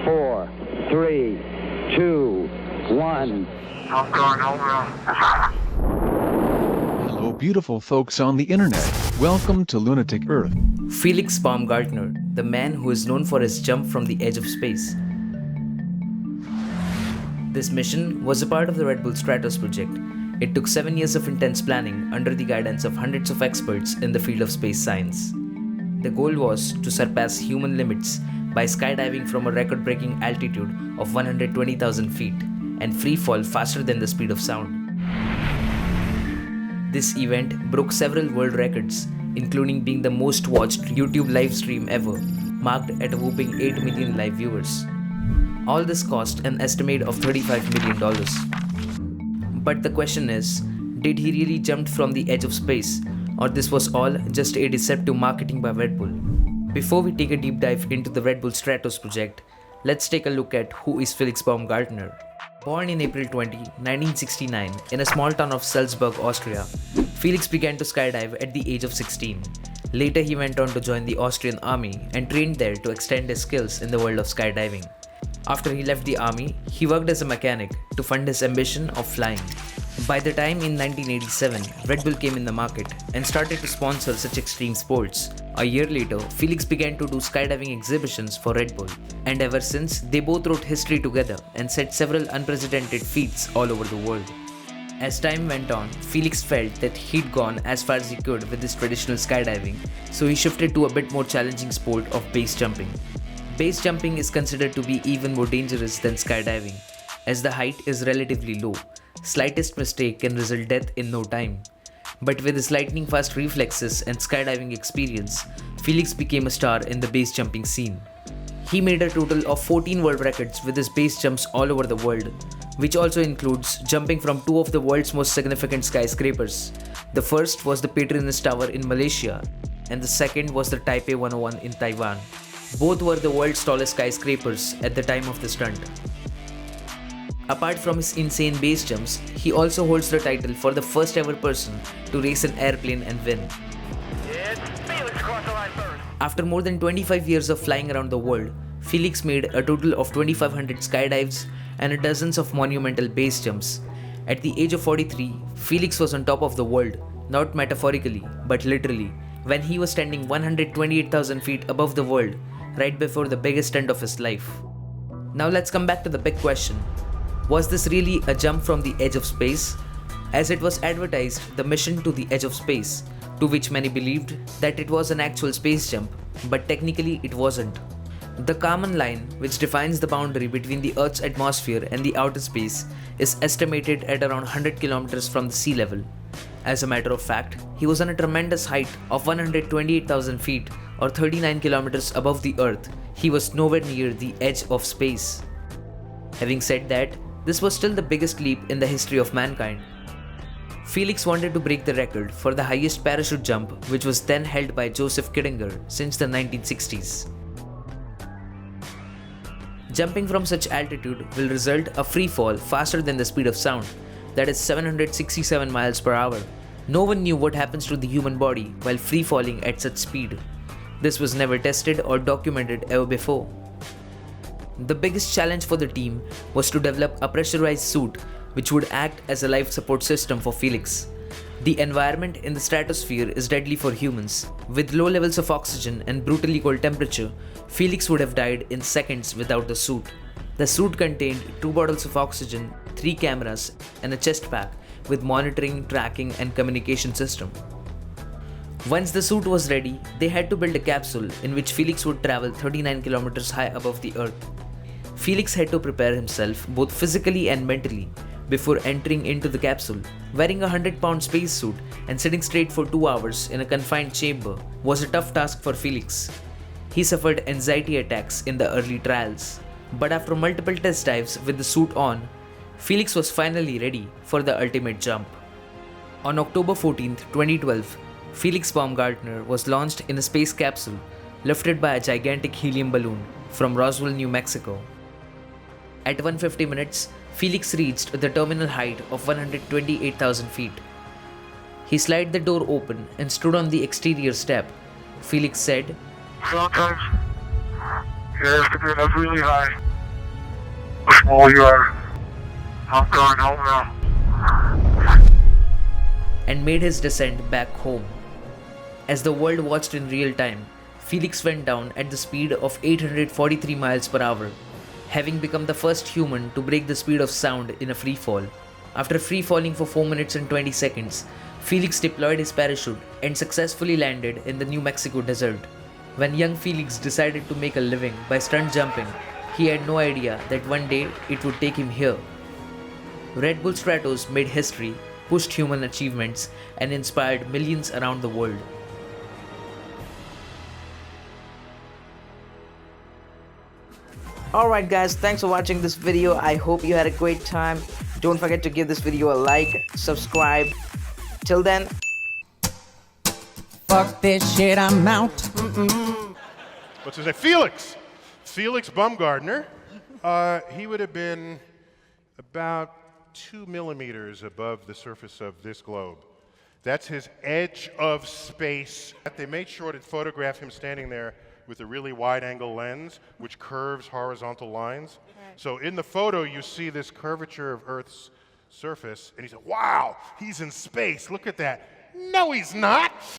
4, 3, 2, 1. Hello, beautiful folks on the internet. Welcome to Lunatic Earth. Felix Baumgartner, the man who is known for his jump from the edge of space. This mission was a part of the Redbull Stratos Project. It took 7 years of intense planning under the guidance of hundreds of experts in the field of space science. The goal was to surpass human limits by skydiving from a record-breaking altitude of 120,000 feet and free fall faster than the speed of sound. This event broke several world records, including being the most watched YouTube live stream ever, marked at a whopping 8 million live viewers. All this cost an estimate of $35 million. But the question is, did he really jump from the edge of space, or this was all just a deceptive marketing by Redbull? Before we take a deep dive into the Redbull Stratos project, let's take a look at who is Felix Baumgartner. Born in April 20, 1969, in a small town of Salzburg, Austria, Felix began to skydive at the age of 16. Later, he went on to join the Austrian army and trained there to extend his skills in the world of skydiving. After he left the army, he worked as a mechanic to fund his ambition of flying. By the time in 1987, Redbull came in the market and started to sponsor such extreme sports. A year later, Felix began to do skydiving exhibitions for Redbull, and ever since, they both wrote history together and set several unprecedented feats all over the world. As time went on, Felix felt that he'd gone as far as he could with his traditional skydiving, so he shifted to a bit more challenging sport of base jumping. Base jumping is considered to be even more dangerous than skydiving, as the height is relatively low. Slightest mistake can result death in no time. But with his lightning fast reflexes and skydiving experience, Felix became a star in the base jumping scene. He made a total of 14 world records with his base jumps all over the world, which also includes jumping from two of the world's most significant skyscrapers. The first was the Patronus Tower in Malaysia, and the second was the Taipei 101 in Taiwan. Both were the world's tallest skyscrapers at the time of the stunt. Apart from his insane base jumps, he also holds the title for the first ever person to race an airplane and win. After more than 25 years of flying around the world, Felix made a total of 2,500 skydives and dozens of monumental base jumps. At the age of 43, Felix was on top of the world, not metaphorically, but literally, when he was standing 128,000 feet above the world, right before the biggest stunt of his life. Now let's come back to the big question. Was this really a jump from the edge of space? As it was advertised, the mission to the edge of space, to which many believed that it was an actual space jump, but technically it wasn't. The Kármán line, which defines the boundary between the Earth's atmosphere and the outer space, is estimated at around 100 kilometers from the sea level. As a matter of fact, he was on a tremendous height of 128,000 feet or 39 kilometers above the Earth. He was nowhere near the edge of space. Having said that, this was still the biggest leap in the history of mankind. Felix wanted to break the record for the highest parachute jump, which was then held by Joseph Kittinger since the 1960s. Jumping from such altitude will result a free fall faster than the speed of sound, that is 767 miles per hour. No one knew what happens to the human body while free falling at such speed. This was never tested or documented ever before. The biggest challenge for the team was to develop a pressurized suit which would act as a life support system for Felix. The environment in the stratosphere is deadly for humans. With low levels of oxygen and brutally cold temperature, Felix would have died in seconds without the suit. The suit contained 2 bottles of oxygen, 3 cameras, and a chest pack with monitoring, tracking, and communication system. Once the suit was ready, they had to build a capsule in which Felix would travel 39 kilometers high above the Earth. Felix had to prepare himself both physically and mentally before entering into the capsule. Wearing a 100-pound spacesuit and sitting straight for 2 hours in a confined chamber was a tough task for Felix. He suffered anxiety attacks in the early trials. But after multiple test dives with the suit on, Felix was finally ready for the ultimate jump. On October 14, 2012, Felix Baumgartner was launched in a space capsule lifted by a gigantic helium balloon from Roswell, New Mexico. At 1:50 minutes, Felix reached the terminal height of 128,000 feet. He slid the door open and stood on the exterior step. Felix said, "Sometimes you have to get up really high Oh, yeah. How can I know now? and made his descent back home. As the world watched in real time, Felix went down at the speed of 843 miles per hour, having become the first human to break the speed of sound in a free fall. After free falling for 4 minutes and 20 seconds, Felix deployed his parachute and successfully landed in the New Mexico desert. When young Felix decided to make a living by stunt jumping, he had no idea that one day it would take him here. Redbull Stratos made history, pushed human achievements, and inspired millions around the world. Alright guys, thanks for watching this video. I hope you had a great time. Don't forget to give this video a like, subscribe. Till then, Fuck this shit, I'm out. What's his name? Felix Baumgartner. He would have been about 2 millimeters above the surface of this globe. That's his edge of space. They made sure to photograph him standing there with a really wide-angle lens, which curves horizontal lines. So in the photo, you see this curvature of Earth's surface, and he said, wow, he's in space, look at that. No, he's not.